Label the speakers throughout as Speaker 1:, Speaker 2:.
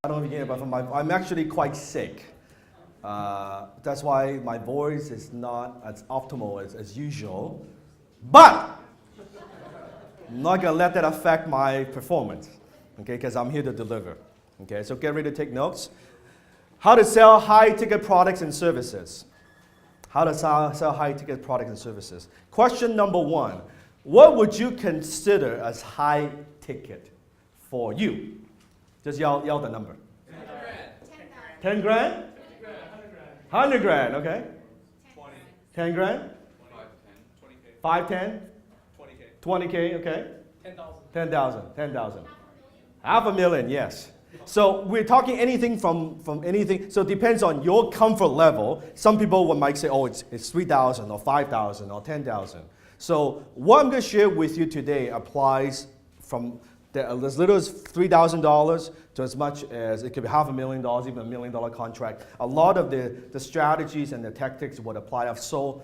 Speaker 1: I don't know if you can hear, but I'm actually quite sick. That's why my voice is not as optimal as usual. But I'm not going to let that affect my performance, okay, because I'm here to deliver. Okay, so get ready to take notes. How to sell high-ticket products and services. How to sell high-ticket products and services. Question number one, what would you consider as high-ticket for you? Just yell the number. 10 grand? 100 grand, okay.
Speaker 2: 20.
Speaker 1: 10 grand? 5, 10?
Speaker 2: 20K.
Speaker 1: 20K, okay.
Speaker 2: 10,000.
Speaker 1: 10,000. $500,000, yes. So we're talking anything from anything. So it depends on your comfort level. Some people might say, oh, it's 3,000 or 5,000 or 10,000. So what I'm going to share with you today applies from as little as $3,000 to as much as it could be $500,000, even $1 million contract. A lot of the strategies and the tactics would apply. I've sold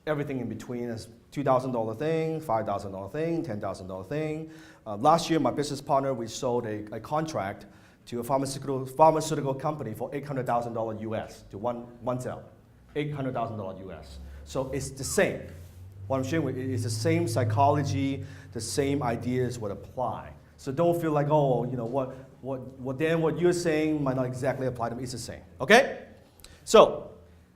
Speaker 1: everything in between as $2,000 thing, $5,000 thing, $10,000 thing. Last year, my business partner, we sold a contract to a pharmaceutical company for $800,000 US to one sale, $800,000 US. So it's the same. What I'm sharing with you is the same psychology, the same ideas would apply. So don't feel like, oh, you know, what you're saying might not exactly apply to me. It's the same, okay? So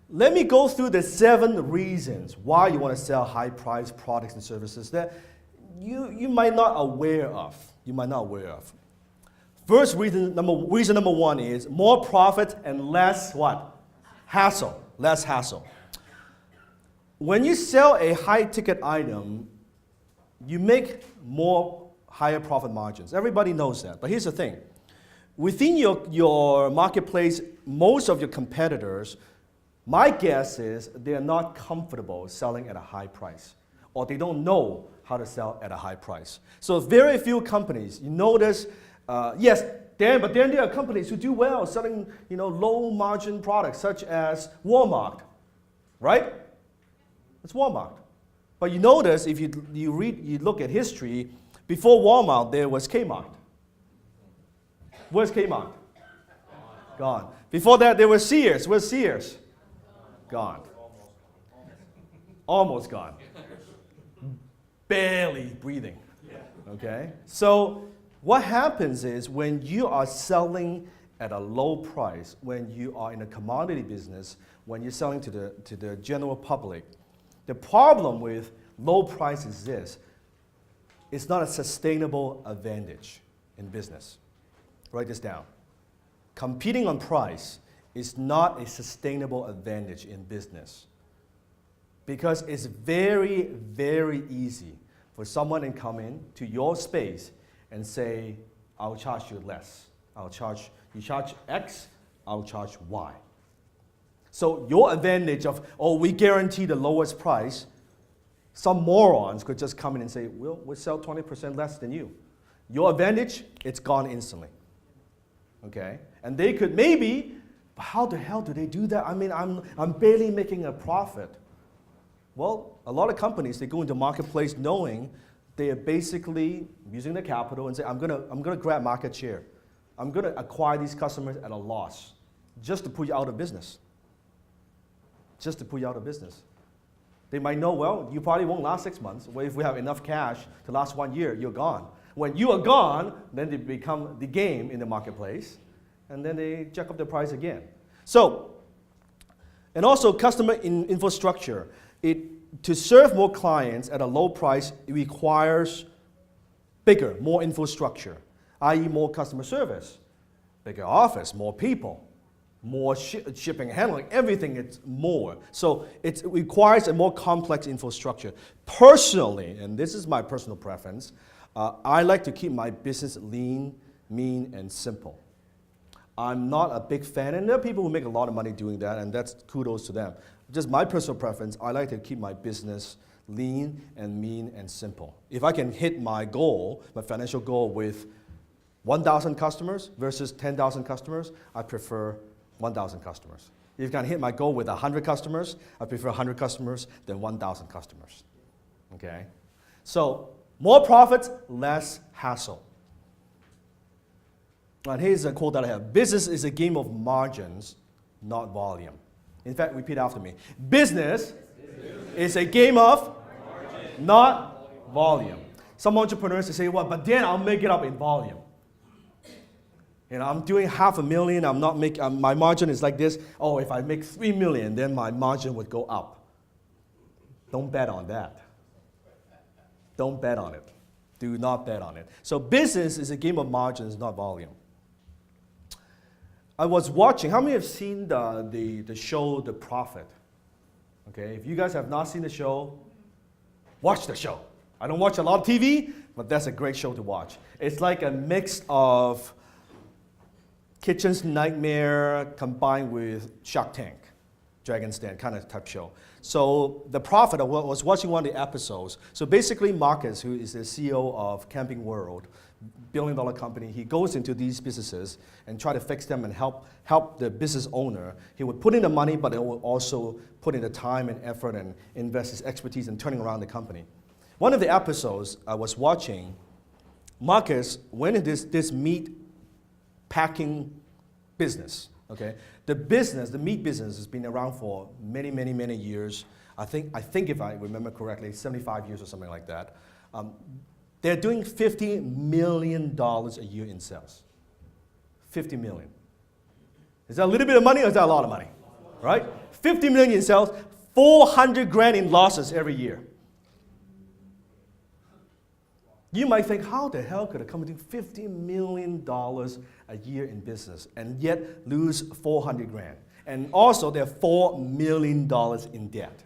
Speaker 1: let me go through the 7 reasons why you want to sell high-priced products and services that you might not aware of. You might not aware of. First reason number 1 is more profit and less what? Hassle. Less hassle. When you sell a high-ticket item, you make higher profit margins. Everybody knows that. But here's the thing. Within your marketplace, most of your competitors, my guess is they're not comfortable selling at a high price, or they don't know how to sell at a high price. So very few companies, you notice, yes, but then there are companies who do well selling, low margin products such as Walmart, right? It's Walmart. But you notice if you look at history, before Walmart there was Kmart. Where's Kmart? Gone. Before that there was Sears. Where's Sears? Gone. Almost gone. Barely breathing. Okay? So what happens is when you are selling at a low price, when you are in a commodity business, when you're selling to the general public, the problem with low price is this. It's not a sustainable advantage in business. Write this down. Competing on price is not a sustainable advantage in business, because it's very, very easy for someone to come in to your space and say, I'll charge you less. You charge X, I'll charge Y. So your advantage of, we guarantee the lowest price, some morons could just come in and say, we'll sell 20% less than you. Your advantage, it's gone instantly. Okay? And they could maybe, but how the hell do they do that? I mean, I'm barely making a profit. Well, a lot of companies, they go into marketplace knowing they are basically using the capital and say, I'm gonna grab market share. I'm gonna acquire these customers at a loss just to put you out of business. Just to put you out of business. They might know, well, you probably won't last 6 months. Well, if we have enough cash to last 1 year, you're gone. When you are gone, then they become the game in the marketplace, and then they jack up the price again. So, and also customer infrastructure. To serve more clients at a low price, it requires more infrastructure, i.e. more customer service, bigger office, more people, more shipping and handling, everything is more. So it requires a more complex infrastructure. Personally, and this is my personal preference, I like to keep my business lean, mean, and simple. I'm not a big fan, and there are people who make a lot of money doing that, and that's kudos to them. Just my personal preference, I like to keep my business lean and mean and simple. If I can hit my goal, my financial goal with 1,000 customers versus 10,000 customers, I prefer 1,000 customers. If I can hit my goal with 100 customers, I prefer 100 customers than 1,000 customers. Okay? So more profits, less hassle. And here's a quote that I have. Business is a game of margins, not volume. In fact, repeat after me. Business is a game of not volume. Some entrepreneurs say, well, but then I'll make it up in volume. I'm doing $500,000, I'm not making, my margin is like this. Oh, if I make $3 million, then my margin would go up. Don't bet on that. Don't bet on it. Do not bet on it. So business is a game of margins, not volume. I was watching, how many have seen the show The Prophet? Okay, if you guys have not seen the show, watch the show. I don't watch a lot of TV, but that's a great show to watch. It's like a mix of Kitchen's Nightmare combined with Shark Tank, Dragon's Den kind of type show. So The Prophet, I was watching one of the episodes. So basically Marcus, who is the CEO of Camping World, billion-dollar company, he goes into these businesses and try to fix them and help the business owner. He would put in the money, but he would also put in the time and effort and invest his expertise in turning around the company. One of the episodes I was watching, Marcus went into this meat packing business. Okay, the meat business has been around for many, many, many years. I think if I remember correctly, 75 years or something like that. They're doing $50 million a year in sales. 50 million. Is that a little bit of money or is that a lot of money? Right? 50 million in sales, 400 grand in losses every year. You might think, how the hell could a company do $50 million a year in business and yet lose 400 grand? And also they're $4 million in debt.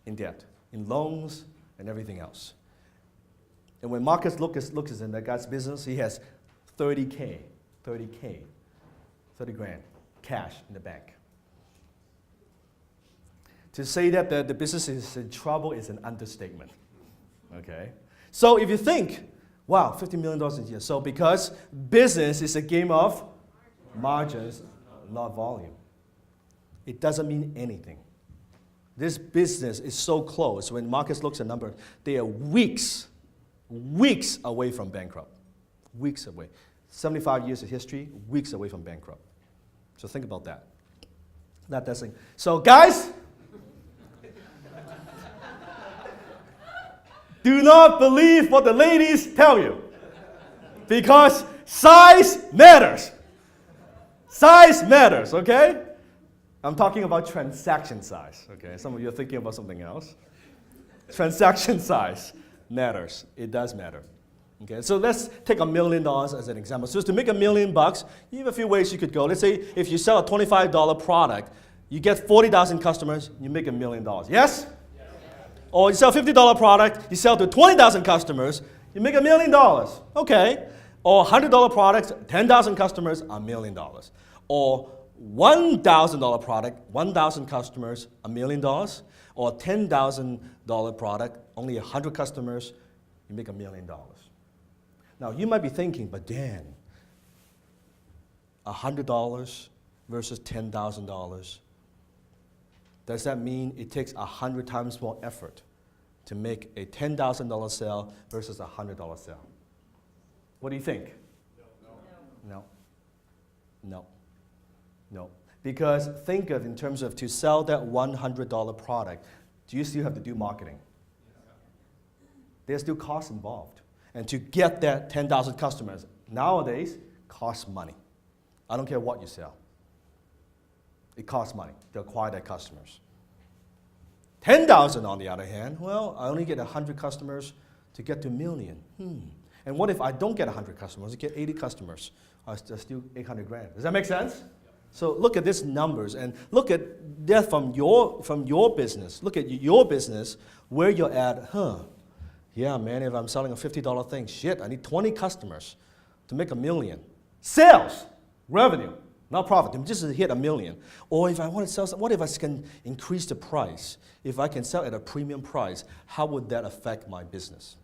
Speaker 1: In debt, in loans and everything else. And when Marcus looks in that guy's business, he has 30 grand cash in the bank. To say that the business is in trouble is an understatement. Okay? So if you think, wow, $50 million a year. So because business is a game of margins, not volume. It doesn't mean anything. This business is so close. When Marcus looks at numbers, they are weeks away from bankrupt. Weeks away. 75 years of history, weeks away from bankrupt. So think about that. That doesn't. So guys, do not believe what the ladies tell you. Because size matters. Size matters, okay? I'm talking about transaction size, okay? Some of you are thinking about something else. Transaction size matters. It does matter. Okay, so let's take $1 million as an example. So to make $1 million, you have a few ways you could go. Let's say if you sell a $25 product, you get 40,000 customers, you make $1 million. Yes? Or you sell a $50 product, you sell to 20,000 customers, you make $1 million. Okay. Or $100 products, 10,000 customers, $1 million. Or $1,000 product, 1,000 customers, $1 million. Or $10,000 product, only 100 customers, you make $1 million. Now you might be thinking, but Dan, $100 versus $10,000. Does that mean it takes 100 times more effort to make a $10,000 sale versus a $100 sale? What do you think? No. Because think of in terms of to sell that $100 product, do you still have to do marketing? There's still costs involved. And to get that 10,000 customers, nowadays, costs money. I don't care what you sell. It costs money to acquire their customers. 10,000 on the other hand, well, I only get 100 customers to get to 1 million. And what if I don't get 100 customers, I get 80 customers? I still 800 grand. Does that make sense? So look at these numbers and look at that from your business. Look at your business, where you're at. Yeah, man, if I'm selling a $50 thing, shit, I need 20 customers to make $1 million. Sales, revenue. Not profit, just to hit $1 million. Or if I want to sell, what if I can increase the price? If I can sell at a premium price, how would that affect my business?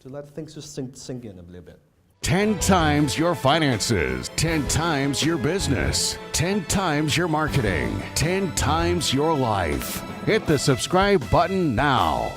Speaker 1: So let things just sink in a little bit.
Speaker 3: 10 times your finances, 10 times your business, 10 times your marketing, 10 times your life. Hit the subscribe button now.